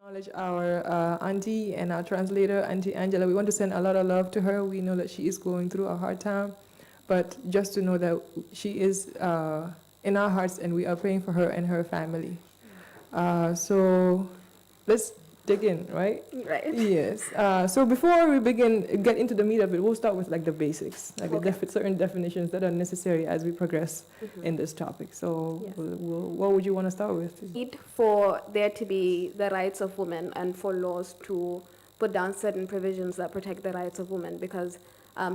Acknowledge our auntie and our translator, Auntie Angela. We want to send a lot of love to her. We know that she is going through a hard time, but just to know that she is in our hearts and we are praying for her and her family. So let's dig in, right? Right. Yes. So before we get into the meat of it, we'll start with like the basics, like Okay. certain definitions that are necessary as we progress in this topic. So Yes. what would you want to start with? Need for there to be the rights of women and for laws to put down certain provisions that protect the rights of women because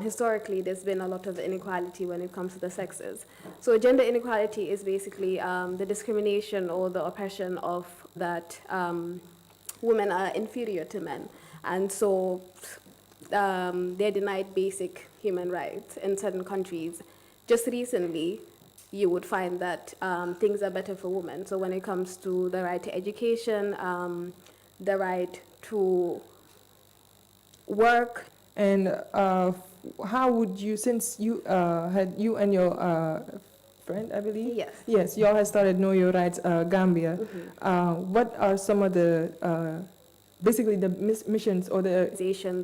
historically there's been a lot of inequality when it comes to the sexes. So gender inequality is basically the discrimination or the oppression of that women are inferior to men. And so they're denied basic human rights in certain countries. Just recently, you would find that things are better for women. So when it comes to the right to education, the right to work. And how would you, since you had you and your friend, I believe? Yes. Yes, you all had started Know Your Rights Gambia. What are some of the, basically the missions or the...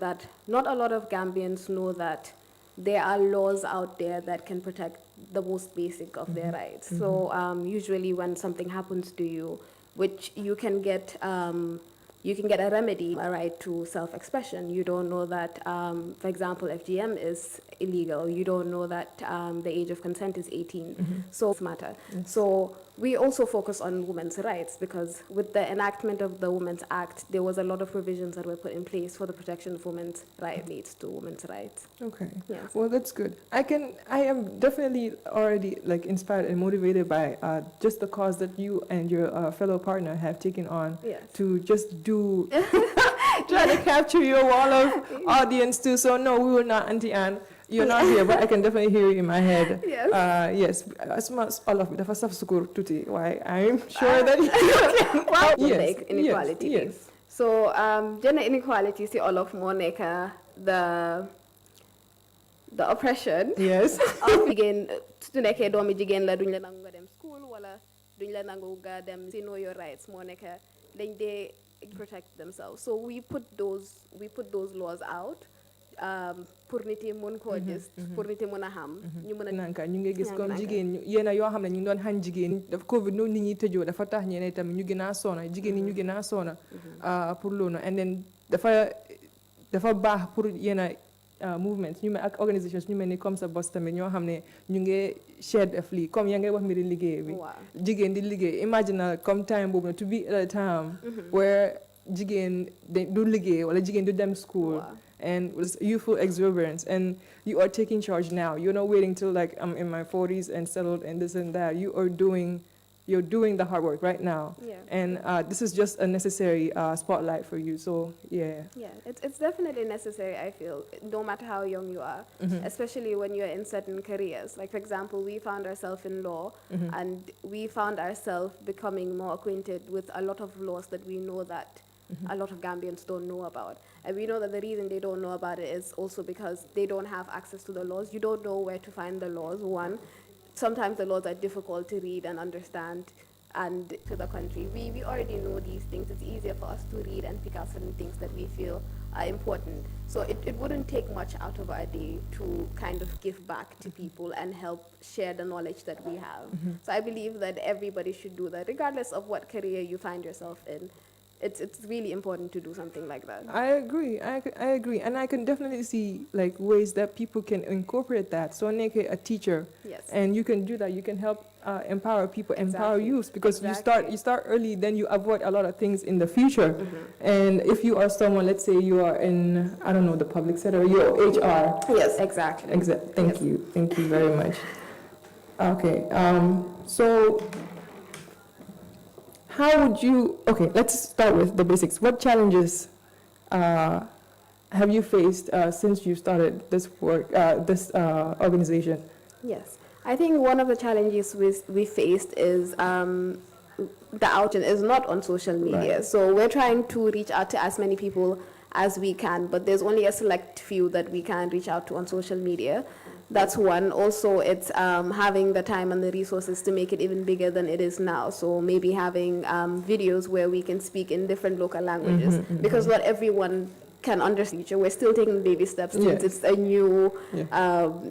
That not a lot of Gambians know that there are laws out there that can protect the most basic of their rights. So usually when something happens to you, which you can get a remedy, a right to self-expression. You don't know that, for example, FGM is illegal. You don't know that the age of consent is 18. So it's matter. Yes. So we also focus on women's rights because with the enactment of the Women's Act, there was a lot of provisions that were put in place for the protection of women's rights, leads to women's rights. Okay. Yes. Well, that's good. I am definitely already like inspired and motivated by just the cause that you and your fellow partner have taken on. Yes. To just do try to capture your wall of audience too. So no, we will not, Auntie Anne. You're not here, but I can definitely hear you in my head. Yes. Yes. As much all of the first of school tutti. Why I'm sure that you can. Yes. Inequality. Yes. So gender inequality is all of Monica, the oppression. Yes. Of jigéen su nekkee doomi jigéen la duñ la nangu nga dem school wala duñ la nangu nga dem si know your rights moo nekk dañ dee protect themselves. So we put those laws out pour nit yi mën koo gis pour nit yi mën a xam ñu mën a nanka ñu ngi gis comme jigéen yéen yoo xam ne ñu ngi doon xañ jigéen daf Covid noonu nit ñi tëjoo dafa tax ñeneen tamit ñu gën a soona jigéen ñi ñu gën a soona pour loolu and then dafa baax pour yenn movements ñu mel ak organisations ñu mel ni comme sa boss tamit ñoo xam ne ñu ngi share def lii comme yaa ngay wax mbiri liggéey bi jigéen di liggéey imagine comme time boobu na to be at a time where jigéen du liggéey wala jigéen du dem school and with youthful exuberance and you are taking charge now. You're not waiting till like I'm in my 40s and settled and this and that. You're doing the hard work right now. Yeah. And this is just a necessary spotlight for you. So yeah. Yeah, it's definitely necessary, I feel, no matter how young you are, especially when you're in certain careers. Like, for example, we found ourselves in law and we found ourselves becoming more acquainted with a lot of laws that we know that a lot of Gambians don't know about. And we know that the reason they don't know about it is also because they don't have access to the laws. You don't know where to find the laws, one. Sometimes the laws are difficult to read and understand and to the country. We already know these things. It's easier for us to read and pick out certain things that we feel are important. So it wouldn't take much out of our day to kind of give back to people and help share the knowledge that we have. So I believe that everybody should do that, regardless of what career you find yourself in. It's really important to do something like that. I agree. I agree. And I can definitely see like ways that people can incorporate that. So Neke, a teacher. Yes. And you can do that. You can help empower people, empower youth because you start early, then you avoid a lot of things in the future. And if you are someone, let's say you are in, I don't know, the public sector, you're HR. Yes, exactly. Thank you. Thank you very much. Okay. So how would you, okay, let's start with the basics. What challenges have you faced since you started this work, this organization? Yes, I think one of the challenges we faced is the outreach is not on social media. Right. So we're trying to reach out to as many people as we can, but there's only a select few that we can reach out to on social media. That's one. Also, it's having the time and the resources to make it even bigger than it is now. So maybe having videos where we can speak in different local languages, because not everyone can understand. We're still taking baby steps since it's a new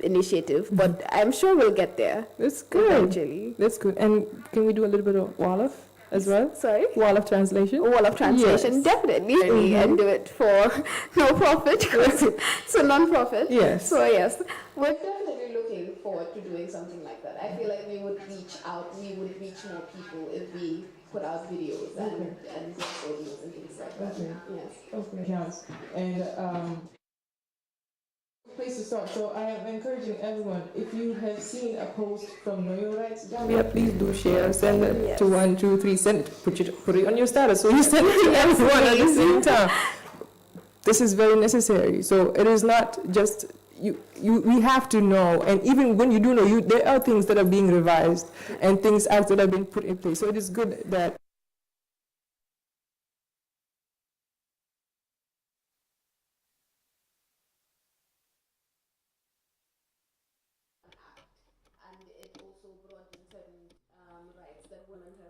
initiative, but I'm sure we'll get there. That's good. Eventually. That's good. And can we do a little bit of Wolof as well? Sorry? Wall of translation? Wall of translation, Yes. definitely. And do it for no profit, because it's a non-profit. Yes. So yes, we're definitely looking forward to doing something like that. I feel like we would reach out, we would reach more people if we put out videos and audios and things like that. Okay. Yes. Okay. Yes. And place to start. So I am encouraging everyone, if you have seen a post from Know Your Rights Gambia, please do share, send it to 1, 2, 3, send it, put it on your status, so you send it to everyone at the same time. This is very necessary. So it is not just we have to know, and even when you do know, there are things that are being revised and acts that have been put in place. So it is good that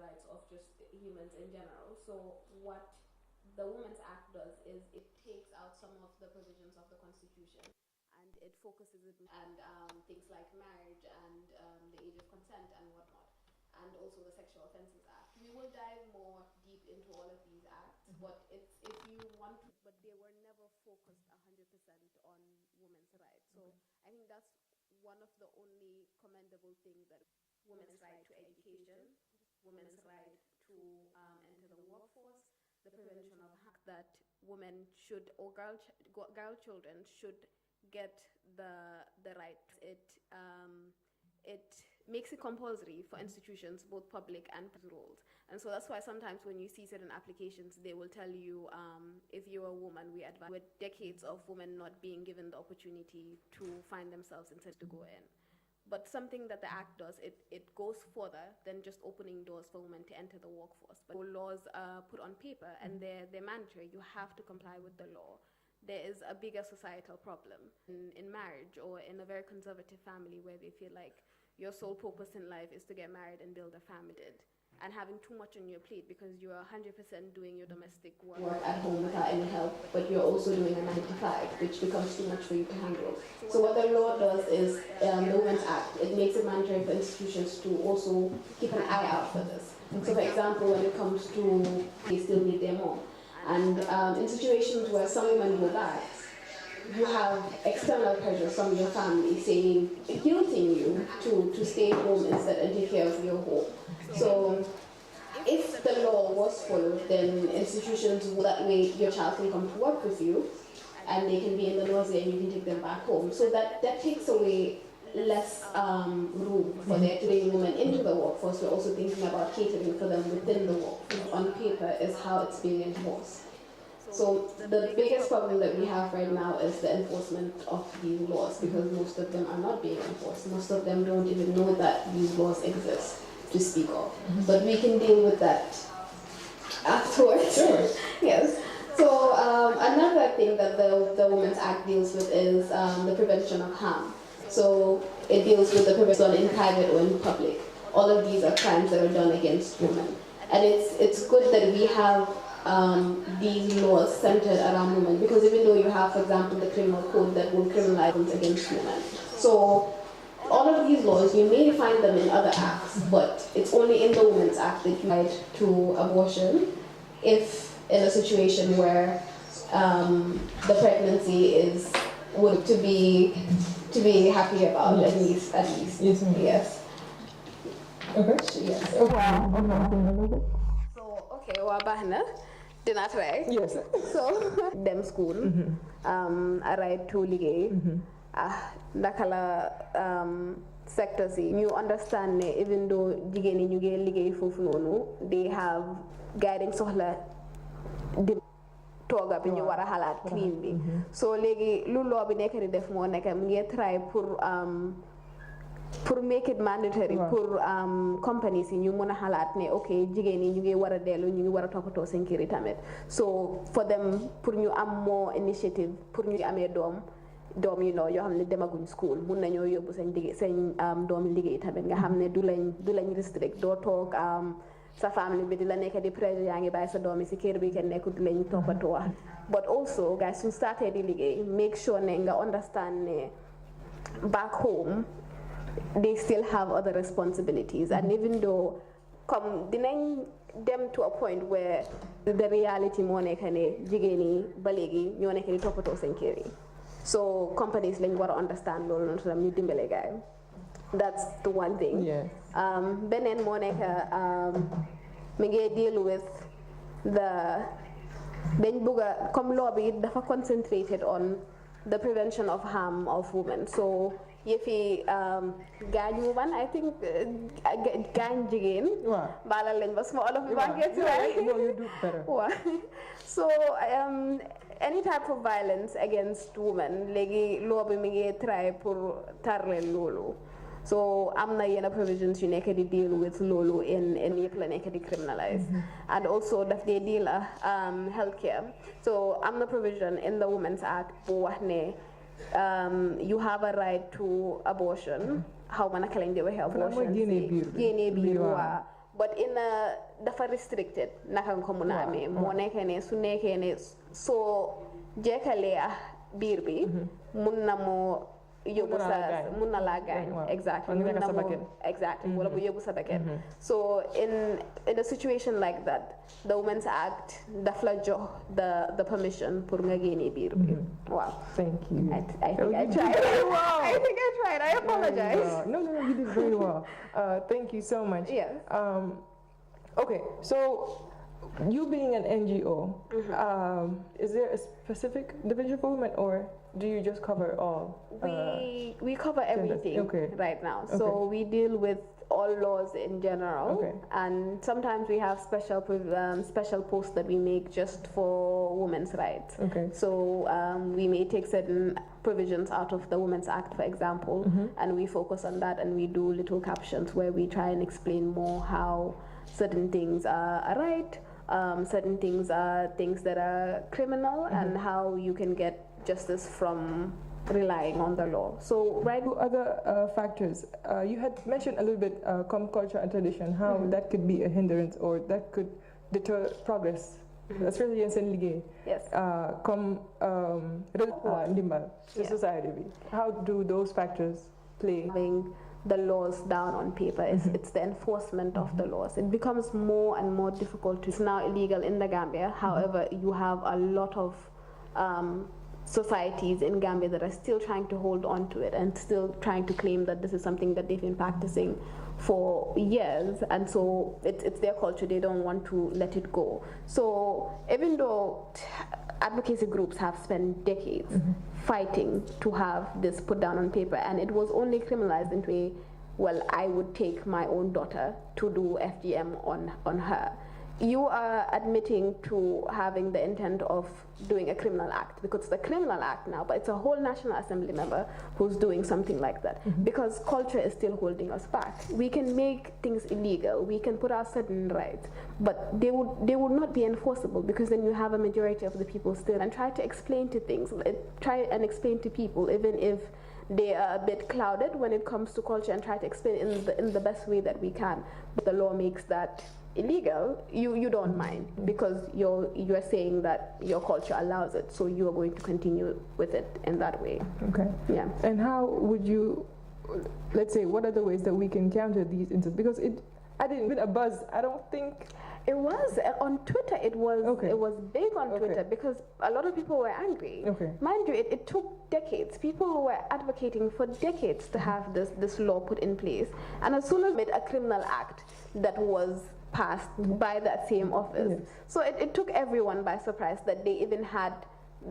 rights of just humans in general. So what the Women's Act does is it takes out some of the provisions of the Constitution and it focuses it and things like marriage and the age of consent and whatnot, and also the Sexual Offences Act. We will dive more deep into all of these acts, but it's if you want to, but they were never focused 100% on women's rights. So I think that's one of the only commendable things that women's right to education, women's right to enter the workforce, the prevention of that women should, or girl children should get the right. It makes it compulsory for institutions, both public and rolled. And so that's why sometimes when you see certain applications, they will tell you, if you're a woman, we advise. With decades of women not being given the opportunity to find themselves instead to go in. But something that the Act does, it goes further than just opening doors for women to enter the workforce. But laws are put on paper and they're mandatory. You have to comply with the law. There is a bigger societal problem in marriage or in a very conservative family where they feel like your sole purpose in life is to get married and build a family. And having too much on your plate because you're 100% doing your domestic work at home without any help, but you're also doing a 9 to 5, which becomes too much for you to handle. So what the law does is, the Women's Act, it makes it mandatory for institutions to also keep an eye out for this. So for example, when it comes to, they still need their mom. And in situations where some women go back, you have external pressures from your family saying, guilting you to stay home instead and take care of your home. So if the law was followed, then institutions, that way your child can come to work with you and they can be in the nursery and you can take them back home. So that takes away less room for their to bring women into the workforce. We're also thinking about catering for them within the workforce. On paper is how it's being enforced. So the biggest problem that we have right now is the enforcement of these laws, because most of them are not being enforced. Most of them don't even know that these laws exist to speak of. But we can deal with that afterwards. Sure. Yes. So another thing that the Women's Act deals with is the prevention of harm. So it deals with the prevention in private or in public. All of these are crimes that are done against women. And it's good that we have these laws centered around women, because even though you have, for example, the criminal code that will criminalize violence against women. So all of these laws, you may find them in other acts, but it's only in the Women's Act that you right to abortion if in a situation where the pregnancy is to be happy about, yes. at least. Yes. Yes. okay. Yes. Okay. So okay, bahna dina try. Yes. So dem school, a right to liggéey. Naka la sectors yi ñu understand ne even though jigéen ñi ñu ngi liggéey foofu noonu, they have guiding soxla di tooga bi ñu war a xalaat clean bi. So léegi lu law bi nekk di def moo nekk mu ngi try pour make it mandatory pour companies yi ñu mën a xalaat ne ok jigéen ñi ñu ngi war a dellu ñu ngi war a toppatoo seen kër yi tamit. So for them pour ñu am more initiative pour ñu amee doom doom yu yoo xam ne demaguñ school mun nañoo yóbbu seen doomi liggéey tamit nga xam ne du lañ restrict doo toog sa family bi di la nekk di pressure yaa ngi bàyyi sa doom yi si kër bi kenn nekkul di lañ toppatoo but also guys suñ startee di liggéey make sure ne nga understand ne back home they still have other responsibilities and even though comme dinañ dem to a point where the reality moo nekk ne jigéen yi ba léegi ñoo nekk di toppatoo seen kër yi so companies lañ war a understand loolu noonu tam ñu dimbale gaay that's the one thing beneen moo nekk mi ngi deal with dañ bëgg a comme law bi dafa concentrated on the prevention of harm of women so yëfi gaañ woman I think gaañ jigéen baalal lañ ba suma olof bi banquet waaw so any type of violence against women léegi law bi mi ngi try pour tar leen loolu so am na yenn provisions yu nekk di deal with loolu in yëpp la nekk di criminalize and also daf dee deal healthcare so am na provision in the Women's Act bu wax ne you have a right to abortion how ma naka lañ di waxee abortion génnee biir waa but in a dafa restricted naka nga ko mun a amee moo nekkee ne su nekkee ne soo jekkalee biir bi mun na moo yóbbu sa mun na laa gaañ exactly mun na moo exactly wala bu yóbbu sa bakkan so in a situation like that the Women's Act daf la jox the permission pour nga génnee biir bi waaw thank you I think I tried I think I tried I apologize no you did very well thank you so much okay so you being an NGO is there a specific division for women or do you just cover all? We cover everything right now. So we deal with all laws in general, and sometimes we have special posts that we make just for women's rights. So we may take certain provisions out of the Women's Act, for example, and we focus on that, and we do little captions where we try and explain more how certain things are right, certain things are things that are criminal, and how you can get justice from relying on the law. So right, other factors you had mentioned a little bit culture and tradition, how that could be a hindrance or that could deter progress, especially in Senegal. Yes. Society. How do those factors play? Having the laws down on paper, it's the enforcement of the laws. It becomes more and more difficult. It's now illegal in the Gambia. However, you have a lot of societies in Gambia that are still trying to hold on to it and still trying to claim that this is something that they've been practicing for years, and so it's their culture, they don't want to let it go. So even though advocacy groups have spent decades fighting to have this put down on paper, and it was only criminalized into a, well, I would take my own daughter to do FGM on her. You are admitting to having the intent of doing a criminal act, because it's a criminal act now, but it's a whole National Assembly member who's doing something like that, because culture is still holding us back. We can make things illegal, we can put out certain rights, but they would not be enforceable, because then you have a majority of the people still, and try to explain to things, try and explain to people, even if they are a bit clouded when it comes to culture, and try to explain in the best way that we can. But the law makes that illegal, you don't mind, because you're saying that your culture allows it, so you are going to continue with it in that way. Yeah. And how would you, let's say, what are the ways that we can counter these incidents? Because I didn't get a buzz. I don't think it was on Twitter. It was big on Twitter because a lot of people were angry. Mind you, it took decades. People were advocating for decades to have this law put in place, and as soon as made a criminal act that was passed by that same office. So it took everyone by surprise that they even had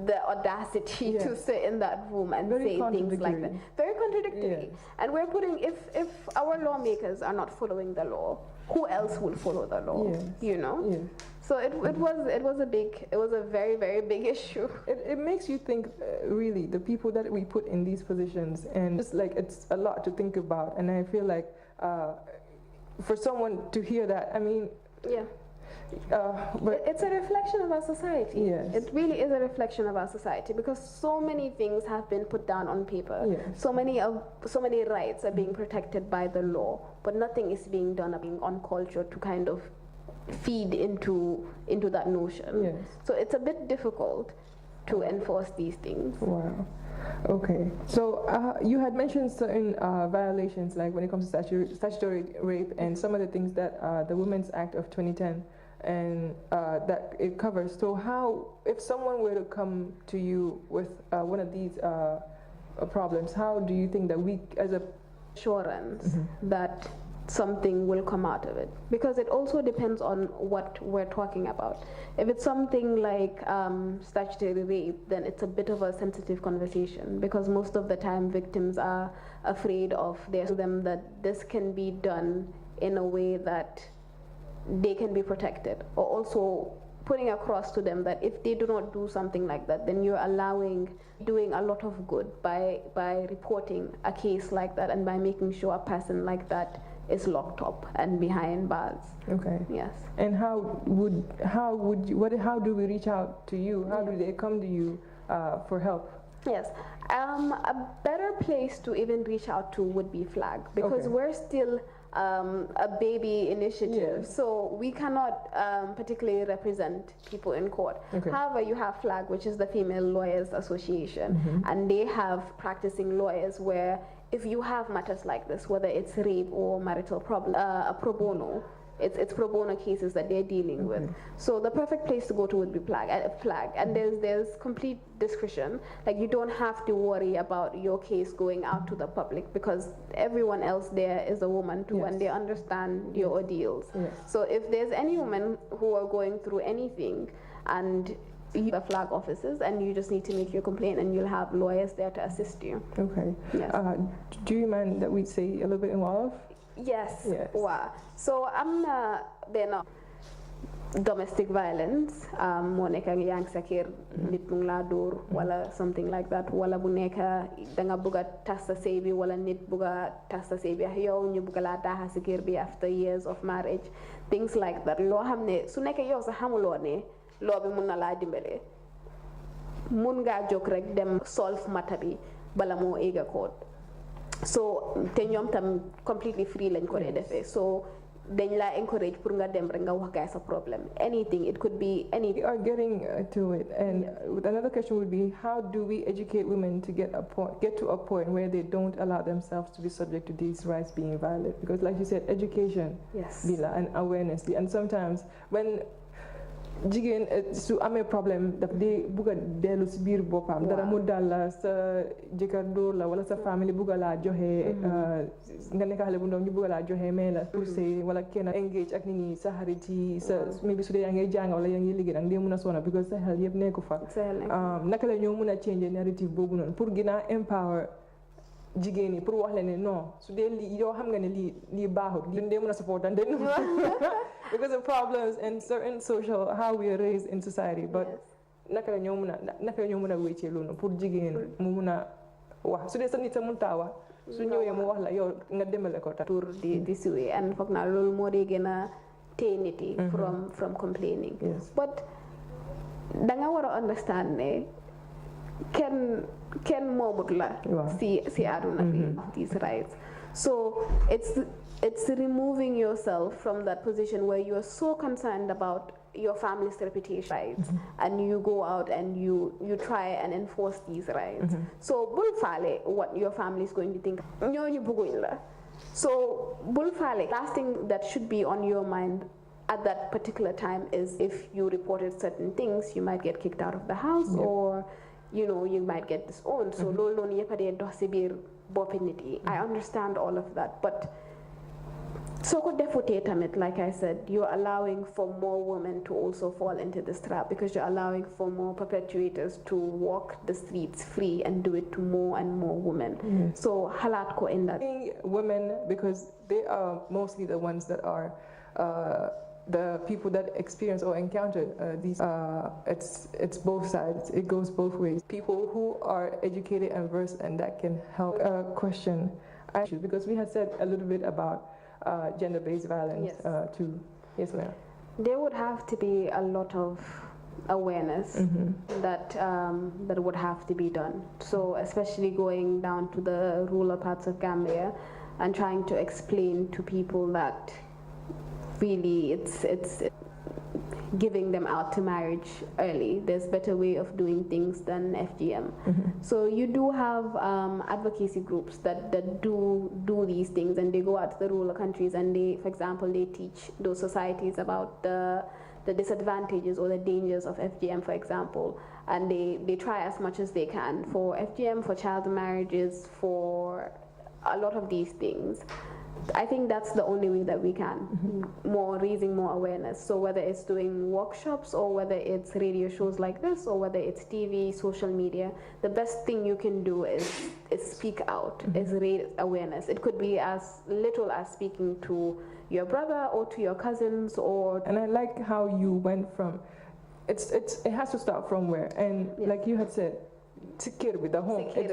the audacity to sit in that room and say things like that. Very contradictory. And we're putting, if our lawmakers are not following the law, who else will follow the law? You know? So it was a very, very big issue. It makes you think, really, the people that we put in these positions, and just like it's a lot to think about. And I feel like for someone to hear that, I mean, But it's a reflection of our society. Yes. It really is a reflection of our society because so many things have been put down on paper. Yes. So many rights are being protected by the law, but nothing is being done on culture to kind of feed into that notion. Yes. So it's a bit difficult to enforce these things. Wow. Okay. So you had mentioned certain violations, like when it comes to statutory rape and some of the things that the Women's Act of 2010 and that it covers. So how, if someone were to come to you with one of these problems, how do you think that we as a assurance that something will come out of it? Because it also depends on what we're talking about. If it's something like statutory rape, then it's a bit of a sensitive conversation because most of the time victims are afraid of them that this can be done in a way that they can be protected, or also putting across to them that if they do not do something like that, then you're doing a lot of good by reporting a case like that and by making sure a person like that is locked up and behind bars. Okay. Yes. And how do we reach out to you? How do they come to you for help? Yes. A better place to even reach out to would be FLAG because we're still a baby initiative, so we cannot particularly represent people in court. However, you have FLAG, which is the Female Lawyers Association, and they have practicing lawyers where if you have matters like this, whether it's rape or marital problem, pro bono, it's pro bono cases that they're dealing with. So the perfect place to go to would be FLAG, and there's complete discretion. Like you don't have to worry about your case going out to the public because everyone else there is a woman too, and they understand your ordeals. So if there's any women who are going through anything and you have FLAG offices and you just need to make your complaint and you'll have lawyers there to assist you. Okay. Yes. Do you mind that we say a little bit involved? Yes. Wow. So I'm not domestic violence moo nekk yaa ngi sa kër nit mu ngi laa dóor wala something like that wala bu nekk da nga bëgg a tas sa sëy bi wala nit bëgg a tas sa sëy bi yow ñu bëgg laa daaxa si kër bi after years of marriage, things like that. Loo xam ne su nekkee yow sa xamuloo ne loo bi mun na laa dimbale mun ngaa jóg rek dem solve matter bi bala moo éega court. So te ñoom tam completely free lañ ko dee defee. So dañ la encourage pour nga dem rek nga wax gaay sa problem. Anything, it could be anything. We are getting to it, and another question would be, how do we educate women to get to a point where they don't allow themselves to be subject to these rights being violated? Because like you said, education, bila, and awareness, and sometimes when jigéen su amee problème daf dee bugg a dellu si biir boppam dara mu dal la sa jëkkër dóor la wala sa famille bugg a laa joxe nga nekk xale bu ndaw ñu bugg a laa joxe mais la pour sëy wala kenn engage ak nit ñi sa xarit yi sa maybe su dee yaa ngi jàng wala yaa ngi liggéey danga dee mun a sonna because sa xel yëpp nekku fa naka la ñoo mun a change narrative boobu noonu pour gën a empower jigéen ñi pour wax leen ne non su dee lii yoo xam nga ne lii baaxut duñ dee mun a support and then because of problems and certain social how we are raised in society, but naka la ñoo mun a wéccee loolu pour jigéen mu mun a wax su dee sa nit sa mun taa wax su ñëwee mu wax la yow nga demale ko tour di siwee and foog naa loolu moo dee gën a téye nit yi from complaining. But da nga war a understand ne kenn moomut la si àdduna bi these rights. So it's removing yourself from that position where you are so concerned about your family's reputation rights and you go out and you try and enforce these rights. So bul faale what your family is going to think. ñooñu bëgguñ la. So bul faale. Last thing that should be on your mind at that particular time is if you reported certain things, you might get kicked out of the house or you might get disowned. So loolu noonu yëpp a dee dox si biir boppi nit yi. I understand all of that, but soo ko defutee tamit, like I said, you're allowing for more women to also fall into this trap because you're allowing for more perpetrators to walk the streets free and do it to more and more women. So halat ko in that. Women, because they are mostly the ones that are the people that experience or encounter these, it's both sides. It goes both ways. People who are educated and versed and that can help. Question, because we had said a little bit about gender-based violence too. Yes, ma'am. There would have to be a lot of awareness that would have to be done. So especially going down to the rural parts of Gambia and trying to explain to people that really it's giving them out to marriage early. There's better way of doing things than FGM. So you do have advocacy groups that do these things, and they go out to the rural countries and they, for example, they teach those societies about the disadvantages or the dangers of FGM, for example, and they try as much as they can for FGM, for child marriages, for a lot of these things. I think that's the only way that we can, raising more awareness. So whether it's doing workshops or whether it's radio shows like this or whether it's TV, social media, the best thing you can do is speak out, is raise awareness. It could be as little as speaking to your brother or to your cousins or... And I like how you went from, it has to start from where, and like you had said, secure with the home. It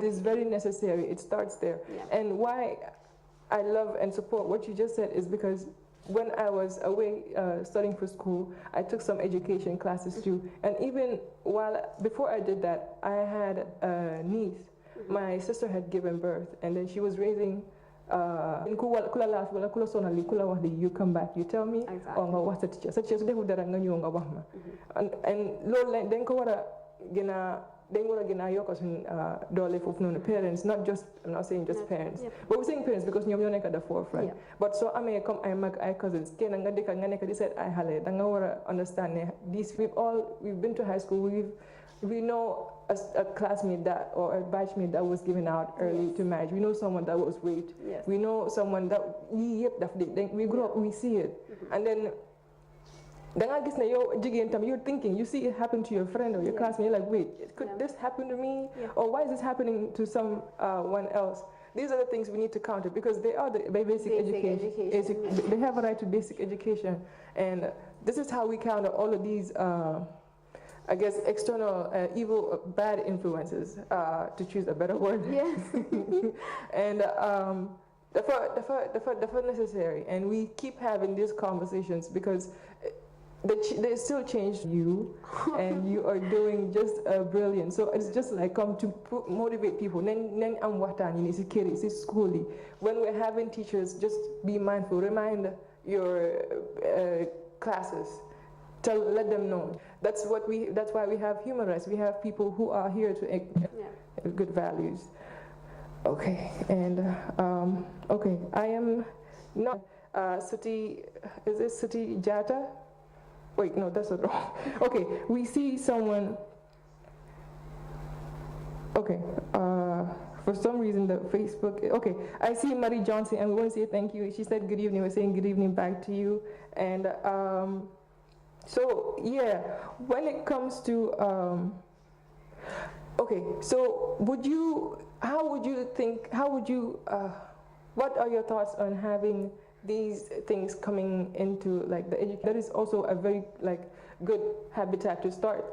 is very necessary. It starts there. And why I love and support what you just said is because when I was away studying for school, I took some education classes too. And even before I did that, I had a niece. My sister had given birth, and then she was raising. You come back, you tell me. And then we're going to parents, not just, I'm not saying just parents, but we're saying parents because you're at the forefront. But so I may come, I cousins, they said, I understand these, we've been to high school, we know a classmate that, or a batchmate that was given out early to marriage. We know someone that was raped. We know someone that, we grew up, we see it. And then, you're thinking, you see it happen to your friend or your classmate, you're like, wait, could this happen to me? Or why is this happening to someone else? These are the things we need to counter because they are the basic education. They have a right to basic education. And this is how we counter all of these, I guess, external evil, bad influences, to choose a better word. Yes. And they're necessary. And we keep having these conversations because they still changed you, and you are doing just brilliant. So it's just like come to motivate people. When we're having teachers, just be mindful. Remind your classes. Let them know. That's why we have human rights. We have people who are here to good values. Okay, and okay, I am not Suti. Is it Suti Jata? Wait, no, that's not wrong. Okay, we see someone. Okay, for some reason the Facebook. Okay, I see Marie Johnson, and we want to say thank you. She said good evening. We're saying good evening back to you. And so yeah, when it comes to okay, so what are your thoughts on having these things coming into like the education? That is also a very good habitat to start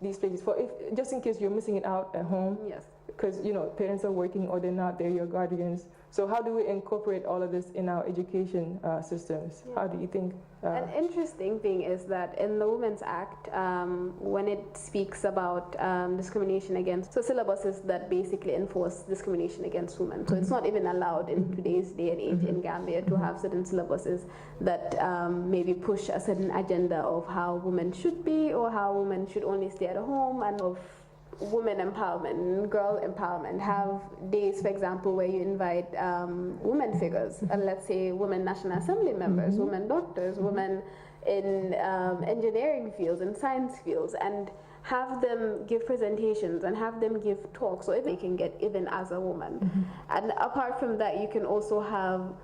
these places for, just in case you're missing it out at home. Yes. Because parents are working or they're not, they're your guardians. So how do we incorporate all of this in our education systems? How do you think? An interesting thing is that in the Women's Act, when it speaks about discrimination against, so syllabuses that basically enforce discrimination against women. So it's not even allowed in today's day and age in Gambia to have certain syllabuses that maybe push a certain agenda of how women should be or how women should only stay at home, and of women empowerment, girl empowerment. Have days, for example, where you invite women figures, let's say women National Assembly members, women doctors, women in engineering fields and science fields, and have them give presentations and have them give talks, so if they can get even as a woman. And apart from that, you can also have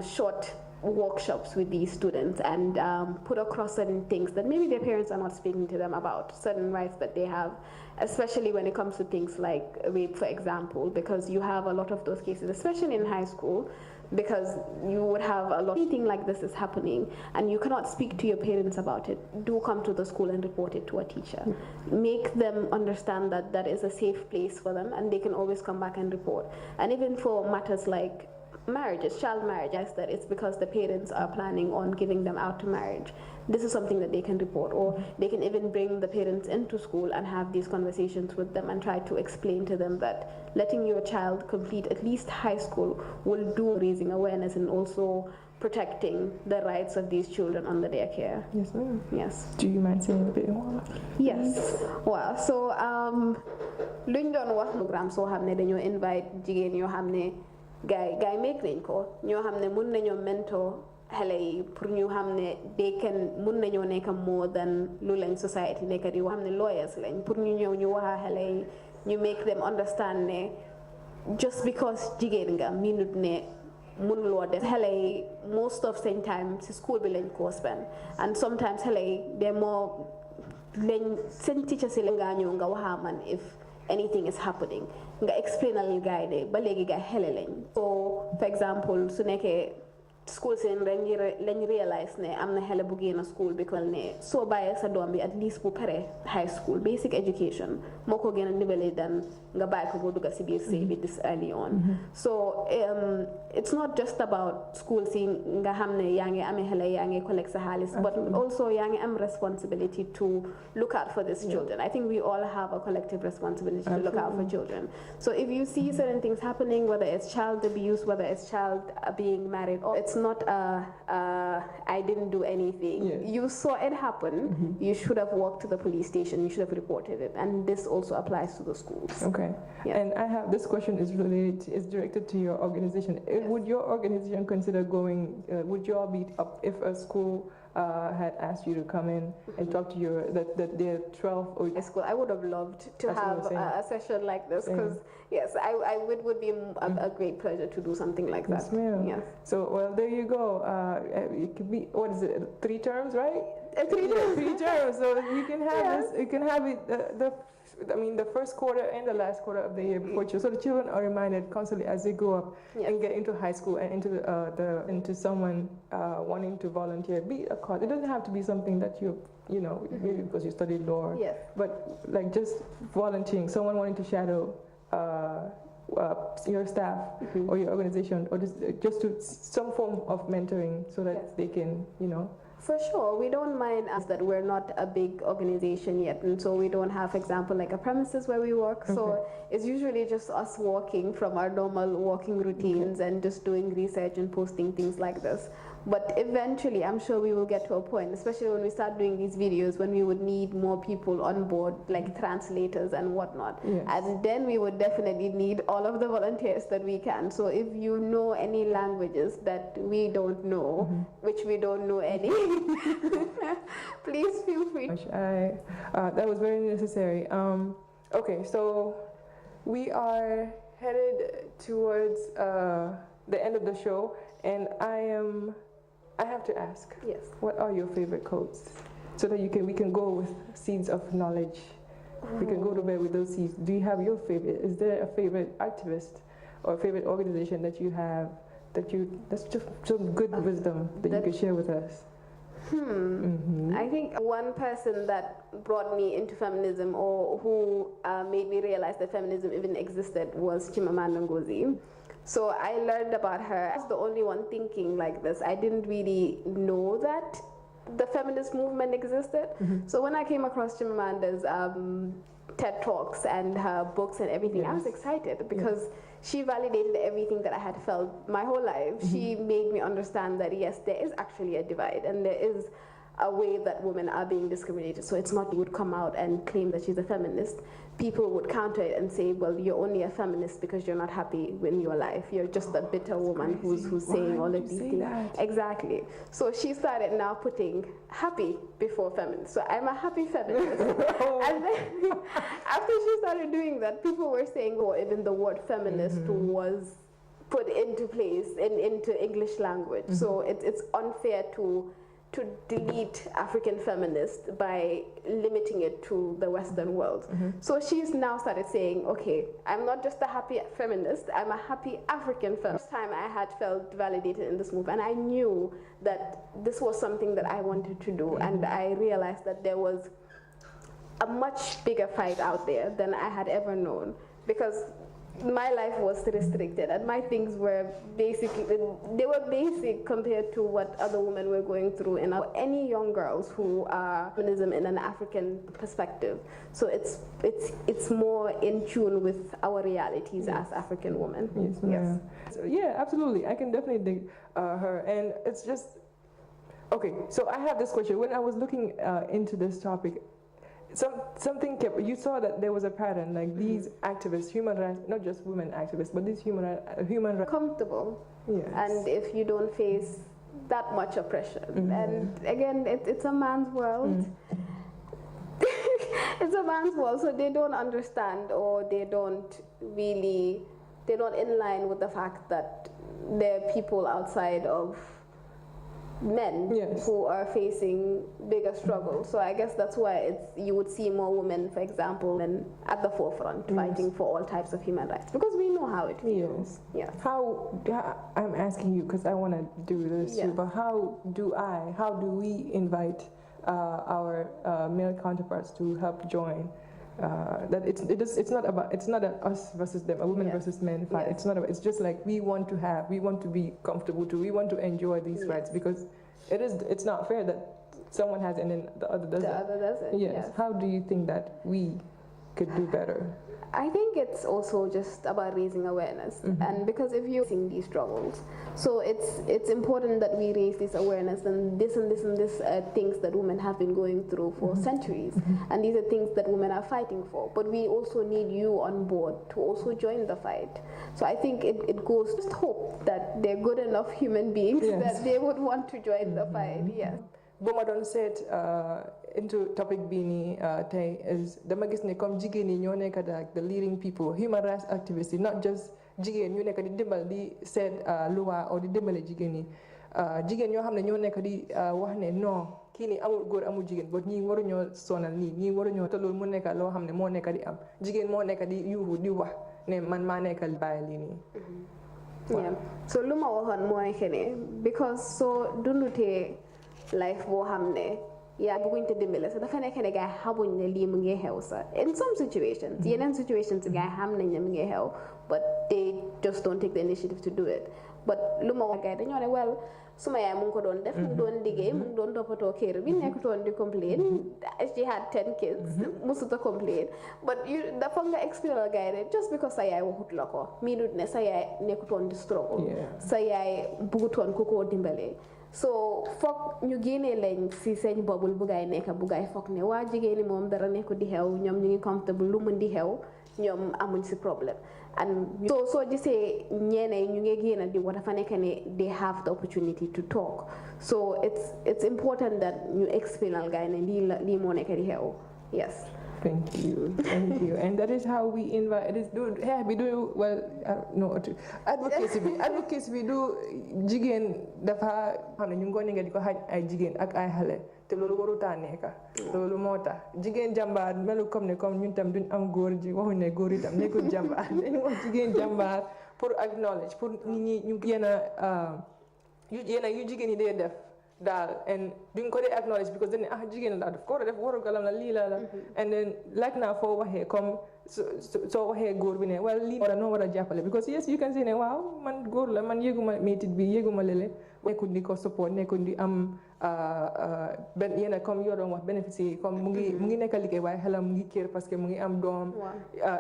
short workshops with these students and put across certain things that maybe their parents are not speaking to them about, certain rights that they have, especially when it comes to things like rape, for example, because you have a lot of those cases, especially in high school, because you would have a lot, anything like this is happening and you cannot speak to your parents about it. Do come to the school and report it to a teacher. Make them understand that that is a safe place for them and they can always come back and report. And even for matters like marriages, child marriages, that it's because the parents are planning on giving them out to marriage. This is something that they can report, or they can even bring the parents into school and have these conversations with them and try to explain to them that letting your child complete at least high school will do raising awareness and also protecting the rights of these children under their care. Yes, ma'am. Yes. Do you mind saying a bit more? Yes. Well, so luñ doon wax programme soo xam ne dañoo invite jigéen yoo xam ne gaay make nañ ko ñoo xam ne mun nañoo mentor xale yi pour ñu xam ne they can mun nañoo nekk more than lu lañ society nekk di xam ne lawyers lañ pour ñu ñëw ñu waxa xale yi ñu make them understand ne just because jigéen nga minute ne mënuloo def xale yi most of same time si school bi lañ ko spend and sometimes xale yi they more lañ seen teacher si la ngaa ñëw nga waxa man if anything is happening nga explainal gaay de ba léegi gaay xale lañ so for example su nekkee school seen lañ realize ne am na xale bu génn school bi ko ne soo bàyyee sa doom bi at least bu pare high school basic education moo ko gën a niveler dan nga bàyyi ko bu dugga si biir sëy bi this early on so it's not just about school si nga xam ne yaa ngi amee xale yaa ngi collect sa xaalis but also yaa ngi am responsibility to look out for these children. I think we all have a collective responsibility to look out for children. So if you see certain things happening, whether it's child abuse, whether it's child being married, or it's not I didn't do anything. You saw it happen. You should have walked to the police station. You should have reported it. And this also applies to the schools. Okay. Yeah. And I have this question is directed to your organization. Yes. Would your organization consider going? Would you all be up if a school had asked you to come in and talk to your that their 12 or school? I would have loved to have a session like this because yes, I would be a great pleasure to do something like that. Yes. So well, there you go. It could be, what is it, 3 terms, right? 3 terms. 3 terms. So you can have this. You can have it. The first quarter and the last quarter of the year before children. So the children are reminded constantly as they grow up and get into high school and into someone wanting to volunteer. Be a cause. It doesn't have to be something that maybe because you studied law. Yes. But like just volunteering, someone wanting to shadow your staff or your organization, or just to some form of mentoring, so that they can, For sure, we don't mind as that we're not a big organization yet, and so we don't have, for example, like a premises where we work. So it's usually just us walking from our normal walking routines and just doing research and posting things like this. But eventually, I'm sure we will get to a point, especially when we start doing these videos, when we would need more people on board, like translators and whatnot. Yes. And then we would definitely need all of the volunteers that we can. So if you know any languages that we don't know, which we don't know any, please feel free. That was very necessary. Okay, so we are headed towards the end of the show, and I have to ask. Yes. What are your favorite quotes? So that we can go with seeds of knowledge. We can go to bed with those seeds. Do you have your favorite? Is there a favorite activist or a favorite organization that you have that's just some good wisdom that you can share with us? I think one person that brought me into feminism, or who made me realize that feminism even existed, was Chimamanda Ngozi. So I learned about her. I was the only one thinking like this. I didn't really know that the feminist movement existed. So when I came across Chimamanda's TED Talks and her books and everything, I was excited because she validated everything that I had felt my whole life. She made me understand that yes, there is actually a divide, and there is a way that women are being discriminated. So it's not you would come out and claim that she's a feminist. People would counter it and say, well, you're only a feminist because you're not happy in your life. You're just a bitter woman who's saying all of these things. Exactly. So she started now putting happy before feminist. So I'm a happy feminist. And then after she started doing that, people were saying, oh, even the word feminist was put into place into English language. So it's unfair to delete African feminist by limiting it to the Western world. So she's now started saying, okay, I'm not just a happy feminist, I'm a happy African feminist. First time I had felt validated in this movement, and I knew that this was something that I wanted to do, and I realized that there was a much bigger fight out there than I had ever known, because my life was restricted, and my things were they were basic compared to what other women were going through. And any young girls who are feminism in an African perspective, so it's more in tune with our realities as African women. Yes. So, yeah, absolutely. I can definitely dig her, and it's just okay. So I have this question. When I was looking into this topic, something kept, you saw that there was a pattern, like these activists, human rights, not just women activists, but these human rights. Comfortable. Yes. And if you don't face that much oppression, and again, it's a man's world. It's a man's world, so they don't understand, or they're not in line with the fact that there are people outside of men who are facing bigger struggles. So I guess that's why you would see more women, for example, at the forefront fighting for all types of human rights, because we know how it feels. Yes. I'm asking you because I want to do this too, but how do we invite our male counterparts to help join? That it's not an us versus them, a woman versus men fight. It's not it's just like we want to be comfortable too. We want to enjoy these rights, because it's not fair that someone has and then the other doesn't. The other doesn't. Yes. How do you think that we could do better? I think it's also just about raising awareness, and because if you're seeing these struggles, so it's important that we raise this awareness and this things that women have been going through for centuries, and these are things that women are fighting for. But we also need you on board to also join the fight. So I think it goes just hope that they're good enough human beings that they would want to join the fight. Yes. Bomadon said into topic bini tay is dama gis ne comme jigéen ñi ñoo nekk the leading people, human rights activists, not just jigéen ñu nekk di dimbal di seet loi or di dimbale jigéen ñi, jigéen ñoo xam ne ñoo nekk di wax ne non kii ni amul góor amul jigéen, but ñii waruñoo sonal ñii waruñoo, te loolu mu nekk loo xam ne moo nekk di am, jigéen moo nekk di yuuxu di wax ne man maa nekkal bàyyi lii nii. So lu ma waxoon mooy que ne because soo dundutee life boo xam ne yaa bëgguñ te dimbale sa dafa nekk ne gaay xamuñ ne lii mu ngi xew sa in some situations, yeneen situations gaay xam nañ ne mu ngi xew, but they just don't take the initiative to do it. But lu ma wax gaay dañoo ne well suma yaay mu ngi ko doon def, mu ngi doon liggéey, mu ngi doon toppatoo kër bi, nekkutoon di complain. She had 10 kids, musuta complain. But dafa nga explain gaay ne just because sa yaay waxut la ko miinut ne sa yaay nekkutoon di struggle, sa yaay bëggutoon ku ko dimbale. So foog ñu génnee lañ si seen bubble bu gaay nekk bu gaay foog ne waa jigéen ñi moom dara nekku di xew, ñoom ñu ngi comfortable, lu mën di xew ñoom amuñ si problème. And so soo gisee ñeneen ñu ngi génn di wax dafa nekk ne they have the opportunity to talk. So it's important that ñu explainal gaay ne lii moo nekk di xew. Yes. Thank you. And that is how we invite. It is we do well. No, advocacy we do. Jigéen dafa xam ne ñu ngoon nga di ko xaj ay jigéen ak ay xale te loolu warutaa nekka. Loolu moo tax Jigeen Jambarr melu comme ñun tam duñ am góor ji waxuñ ne góor itam nekkul jàmbaar dañu wax Jigeen Jambarr pour acknowledge pour nit ñi ñu yu jigéen yi dee def daal, and duñ ko dee acknowledge because dañ ne jigéen la daf ko war a def waru galam la lii la and then like naa foo waxee comme soo waxee góor bi ne wala lii noo war a jàppale because yes you can say ne waaw man góor la man yëguma métit bi yëguma lele nekkul di ko support nekkul di am yéena comme yoo doon wax bénéfice yi comme mu ngi nekk liggéey waaye xelam mu ngi kër parce que mu ngi am doom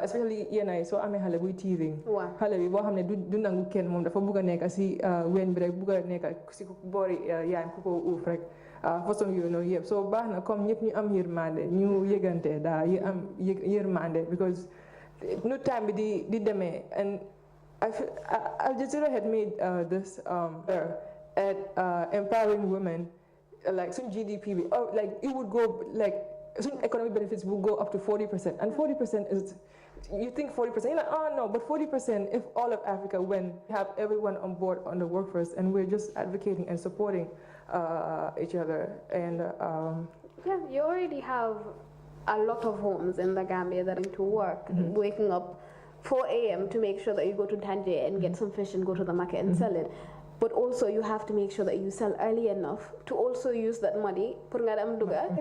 especially yéena yi soo amee xale buy teething xale bi boo xam ne du nangu kenn moom dafa bugg a nekk si weñ bi rek bugg a nekk si boori yaayam ku ko uuf rek façon yooyu noonu yëpp soo baax na comme ñëpp ñu am yërmande ñu yëgante daal yu am yërmande because nu time bi di demee and Al Jazeera had made this at empowering women, like some GDP, like it would go, like some economic benefits would go up to 40%. And 40% is, you think 40%, you're like, oh no, but 40% if all of Africa went, have everyone on board on the workforce, and we're just advocating and supporting each other. And yeah, you already have a lot of homes in the Gambia that are to work, waking up 4 a.m. to make sure that you go to Tanje and get some fish and go to the market and sell it. but also you have to make sure that you sell early enough to also use that money.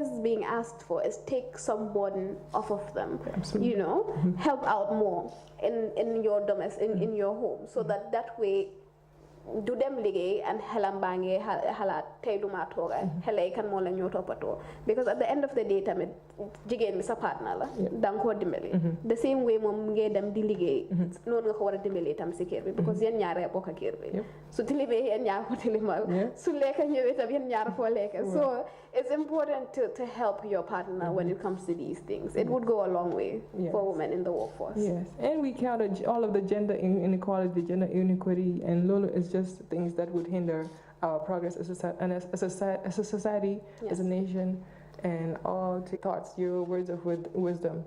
Is being asked for is take some burden off of them. Absolutely. You know, help out more in your in your home, so that way. Do them liggéey and xelam baa ngi xalaat tey du maa tooga xale yi kan moo la ñoo toppatoo, because at the end of the day tamit jigéen bi sa partner la danga koo dimbali the same way moom ngee dem di liggéey noonu nga ko war a dimbali tam si kër bi, because yéen ñaar a bokk kër bi su tilimee yéen ñaar ko tilimal su lekka ñëwee tam yéen ñaar koo lekka. So it's important to help your partner when it comes to these things. It would go a long way for women in the workforce. Yes, and we counted all of the gender inequality, gender inequity, and Lolo is just things that would hinder our progress as a society, as a nation, and all thoughts, your words of wisdom,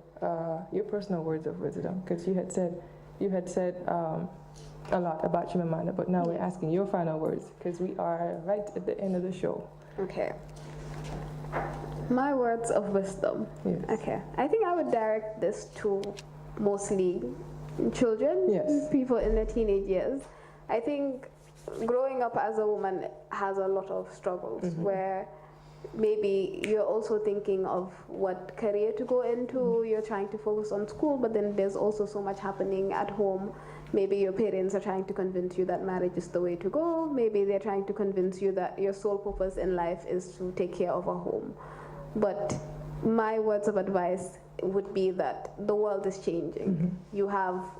your personal words of wisdom, because you had said a lot about Chimamanda, but now we're asking your final words, because we are right at the end of the show. Okay. My words of wisdom. Yes. Okay. I think I would direct this to mostly children, people in their teenage years. I think growing up as a woman has a lot of struggles where maybe you're also thinking of what career to go into, you're trying to focus on school, but then there's also so much happening at home. Maybe your parents are trying to convince you that marriage is the way to go. Maybe they're trying to convince you that your sole purpose in life is to take care of a home. But my words of advice would be that the world is changing. You have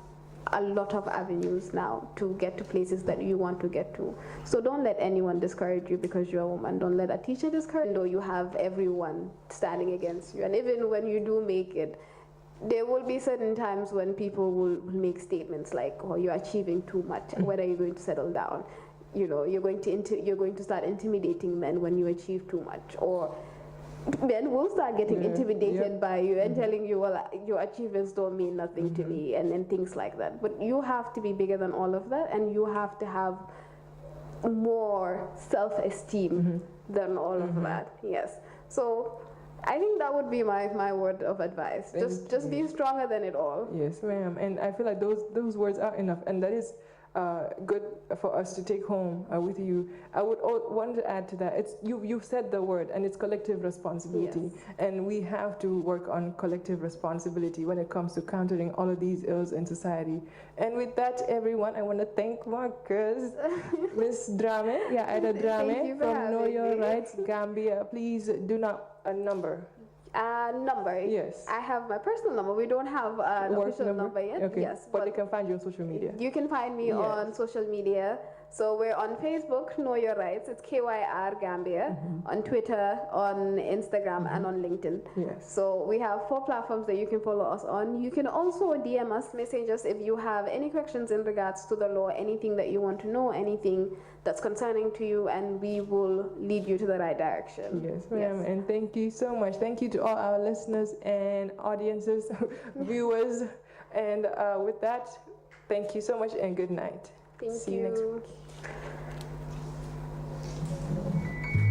a lot of avenues now to get to places that you want to get to. So don't let anyone discourage you because you're a woman. Don't let a teacher discourage you, though you have everyone standing against you. And even when you do make it, there will be certain times when people will make statements like, oh, you're achieving too much. When are you going to settle down? You know, you're going to start intimidating men when you achieve too much. Or men will start getting intimidated by you and telling you, well, your achievements don't mean nothing to me, and things like that. But you have to be bigger than all of that, and you have to have more self-esteem than all of that. Yes. So I think that would be my word of advice. Just be stronger than it all. Yes, ma'am. And I feel like those words are enough, and that is good for us to take home with you. I would want to add to that. It's you've said the word, and it's collective responsibility, and we have to work on collective responsibility when it comes to countering all of these ills in society. And with that, everyone, I want to thank Marcus, Miss Drame, Ida Drame from Know Your Rights, Gambia. Please do not a number. Number. Yes. I have my personal number. We don't have an official number yet. Okay. Yes. But they can find you on social media. You can find me on social media. So we're on Facebook, Know Your Rights. It's KYR Gambia. On Twitter, on Instagram, and on LinkedIn. Yes. So we have 4 platforms that you can follow us on. You can also DM us, message us if you have any questions in regards to the law, anything that you want to know, anything that's concerning to you, and we will lead you to the right direction. Yes, ma'am. And thank you so much. Thank you to all our listeners and audiences, viewers. And with that, thank you so much and good night. Thank See you next week.